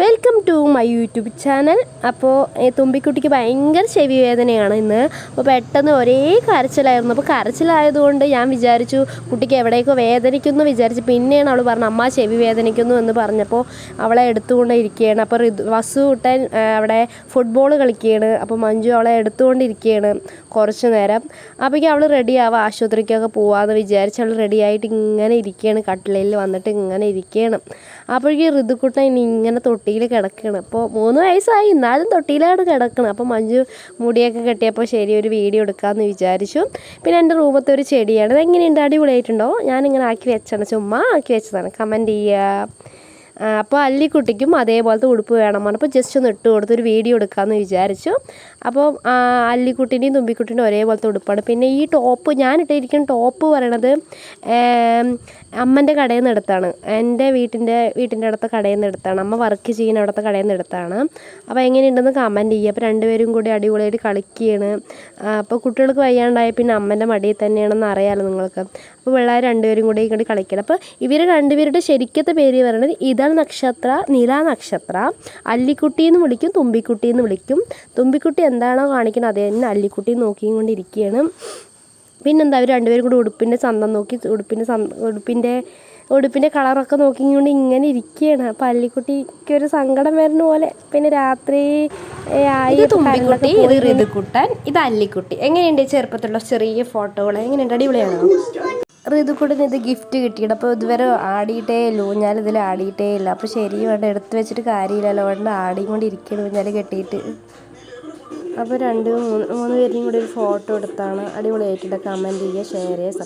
Welcome to my YouTube channel. അപ്പോൾ തുമ്പിക്കുട്ടിക്ക് ഭയങ്കര ചെവി വേദനയാണ് ഇന്ന്. അപ്പോൾ പെട്ടെന്ന് ഒരേ കരച്ചിലായിരുന്നു. അപ്പോൾ കരച്ചിലായതുകൊണ്ട് ഞാൻ വിചാരിച്ചു കുട്ടിക്ക് എവിടേക്കോ വേദനിക്കുന്നു വിചാരിച്ചു. പിന്നെയാണ് അവൾ പറഞ്ഞു അമ്മ ചെവി വേദനിക്കുന്നു എന്ന് പറഞ്ഞപ്പോൾ അവളെ എടുത്തുകൊണ്ടിരിക്കുകയാണ്. അപ്പോൾ വസു കുട്ടൻ അവിടെ ഫുട്ബോൾ കളിക്കുകയാണ്. അപ്പോൾ മഞ്ജു അവളെ എടുത്തുകൊണ്ടിരിക്കുകയാണ് കുറച്ച് നേരം. അപ്പോഴേക്കും അവൾ റെഡിയാവുക, ആശുപത്രിക്കൊക്കെ പോവാമെന്ന് വിചാരിച്ച് അവൾ റെഡിയായിട്ട് ഇങ്ങനെ ഇരിക്കുകയാണ്, കട്ടിലയിൽ വന്നിട്ട് ഇങ്ങനെ ഇരിക്കുകയാണ്. അപ്പോഴേക്കും ഋതുക്കുട്ടൻ ഇങ്ങനെ തൊട്ടിയിൽ കിടക്കുകയാണ്. അപ്പോൾ 3 വയസ്സായി എന്നാലും തൊട്ടിയിലാണ് കിടക്കുന്നത്. അപ്പോൾ മഞ്ജു മുടിയൊക്കെ കെട്ടിയപ്പോൾ ശരി ഒരു വീഡിയോ എടുക്കാമെന്ന് വിചാരിച്ചു. പിന്നെ എൻ്റെ റൂമത്തെ ഒരു ചെടിയാണ്. അതെങ്ങനെയുണ്ട്, അടിപൊളിയായിട്ടുണ്ടോ? ഞാനിങ്ങനെ ആക്കി വെച്ചാണ്, ചുമ്മാ ആക്കി വെച്ചതാണ്. കമൻറ്റ് ചെയ്യുക. അപ്പോൾ അല്ലിക്കുട്ടിക്കും അതേപോലത്തെ ഉടുപ്പ് വേണം പറഞ്ഞപ്പോൾ ജസ്റ്റ് ഒന്ന് ഇട്ട് കൊടുത്ത് ഒരു വീഡിയോ എടുക്കാമെന്ന് വിചാരിച്ചു. അപ്പോൾ അല്ലിക്കുട്ടീൻ്റെയും തുമ്പിക്കുട്ടീൻ്റെയും ഒരേപോലത്തെ ഉടുപ്പാണ്. പിന്നെ ഈ ടോപ്പ് ഞാൻ ഇട്ടിരിക്കുന്ന ടോപ്പ് പറയണത് അമ്മൻ്റെ കടയിൽ നിന്ന് എടുത്താണ്. എൻ്റെ വീട്ടിൻ്റെ അടുത്ത കടയിൽ നിന്ന് എടുത്താണ്. അമ്മ വർക്ക് ചെയ്യുന്ന അവിടുത്തെ കടയിൽ നിന്ന് എടുത്താണ്. അപ്പോൾ എങ്ങനെയുണ്ടെന്ന് കമൻറ്റ് ചെയ്യുക. അപ്പോൾ രണ്ടുപേരും കൂടി അടിപൊളിയായിട്ട് കളിക്കുകയാണ്. അപ്പോൾ കുട്ടികൾക്ക് വയ്യാണ്ടായ പിന്നെ അമ്മൻ്റെ മടിയിൽ തന്നെയാണെന്ന് അറിയാമല്ലോ നിങ്ങൾക്ക്. അപ്പോൾ പിള്ളേർ രണ്ടുപേരും കൂടി ഇങ്ങോട്ട് കളിക്കണം. അപ്പോൾ ഇവർ രണ്ടുപേരുടെ ശരിക്കത്തെ പേര് പറയുന്നത് ഇതൾ നക്ഷത്ര, നില നക്ഷത്ര. അല്ലിക്കുട്ടി എന്ന് വിളിക്കും, തുമ്പിക്കുട്ടി എന്ന് വിളിക്കും. തുമ്പിക്കുട്ടി എന്താണോ കാണിക്കുന്നത് അത് തന്നെ അല്ലിക്കുട്ടി നോക്കിയും കൊണ്ടിരിക്കുകയാണ്. പിന്നെന്താ, അവർ രണ്ടുപേരും കൂടി ഉടുപ്പിൻ്റെ ചന്തം നോക്കി ഉടുപ്പിൻ്റെ കളറൊക്കെ നോക്കിക്കൊണ്ട് ഇങ്ങനെ ഇരിക്കുകയാണ്. അപ്പോൾ അല്ലിക്കുട്ടിക്ക് ഒരു സങ്കടം വരുന്ന പോലെ. പിന്നെ രാത്രി ആയി തുമ്പിക്കുട്ടി, ഇത് ഋതുക്കുട്ടൻ, ഇത് അല്ലിക്കുട്ടി. എങ്ങനെയുണ്ട് ചെറുപ്പത്തിലുള്ള ചെറിയ ഫോട്ടോകൾ? എങ്ങനെയുണ്ട്, അടിപൊളിയാണോ? ഋതുക്കുട്ടിന് ഇത് ഗിഫ്റ്റ് കിട്ടിയിട്ട് അപ്പോൾ ഇതുവരെ ആടിയിട്ടേ ഇല്ല, ഊഞ്ഞാൽ ഇതിൽ ആടിയിട്ടേ ഇല്ല. അപ്പോൾ ശരി വേണ്ട, എടുത്ത് വെച്ചിട്ട് കാര്യമില്ലല്ലോ, വേണ്ട ആടിയും കൊണ്ട് ഇരിക്കണം ഊഞ്ഞാൽ കെട്ടിയിട്ട്. അപ്പോൾ 2-3 പേരും കൂടി ഒരു ഫോട്ടോ എടുത്താണ്. അടിപൊളിയായിട്ടുണ്ട്. കമൻറ്റ് ചെയ്യുക, ഷെയർ ചെയ്യുക.